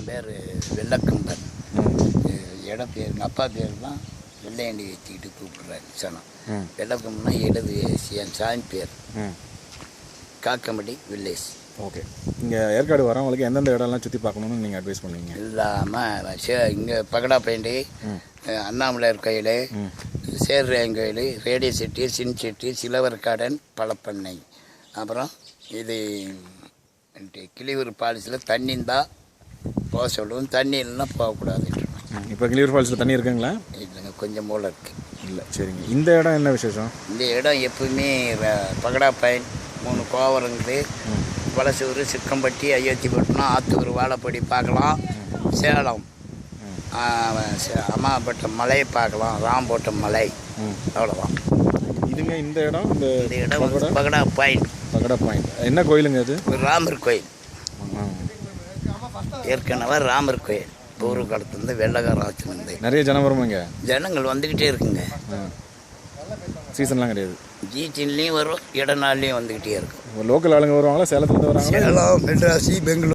என் பேர் வெள்ளக்கம்பன். இடம் பேர் எங்கள் அப்பா பேர் தான் வெள்ளையண்டி வச்சுக்கிட்டு கூப்பிட்றாரு சனம். வெள்ளக்கம்பன்னா எழுது என் சாமி பேர். காக்கம்பட்டி வில்லேஜ். ஓகே. இங்கே ஏற்காடு வரவங்களுக்கு எந்தெந்த இடம்லாம் சுற்றி பார்க்கணுன்னு நீங்கள் அட்வைஸ் பண்ணுவீங்க? இல்லாமல் இங்கே பகடாப்பேண்டி, அண்ணாமலையார் கோயில், சேர்ராயன் கோயில், ரேடியோ செட்டி, சின் செட்டி, சிலவர் கார்டன், பழப்பண்ணை. அப்புறம் இது கிளியூர் ஃபால்ஸில் தண்ணி இருந்தால் போக சொல்லுவோம், தண்ணி இல்லைன்னா போகக்கூடாதுன்னு. இப்போ கிளியூர் ஃபால்ஸில் தண்ணி இருக்குங்களா? இல்லைங்க, கொஞ்சம் போல் இருக்குது. இல்லை, சரிங்க. இந்த இடம் என்ன விசேஷம்? இந்த இடம் எப்பவுமே பகடாப்பயன் 3 கோவரங்குது, வலசூர், சிக்கம்பட்டி, அயோத்திப்பட்டினம், ஆத்தூர், வாழைப்படி பார்க்கலாம். சேலம் அம்மாப்பட்ட மலையை பார்க்கலாம், ராம்போட்ட மலை, அவ்வளோதான். இதுங்க இந்த இடம் இந்த இடம் பகடா பாயிண்ட். பகடா பாயிண்ட் என்ன கோயிலுங்க அது? ராமர் கோயில். ஏற்கனவே ராமர் கோயில் பூர்வ காலத்துலேருந்து வெள்ளக்காரன் வச்சுருந்து நிறைய ஜனம் வருமாங்க. ஜனங்கள் வந்துக்கிட்டே இருக்குங்க. சீசன்லாம் கிடையாது. சீசன்லேயும் வரும், இடநாள்லேயும் வந்துக்கிட்டே இருக்கும். லோக்கல் ஆளுங்க வருவாங்களா? சேலத்துலேருந்து வராங்க? சேலம், மெட்ராசி, பெங்களூர்.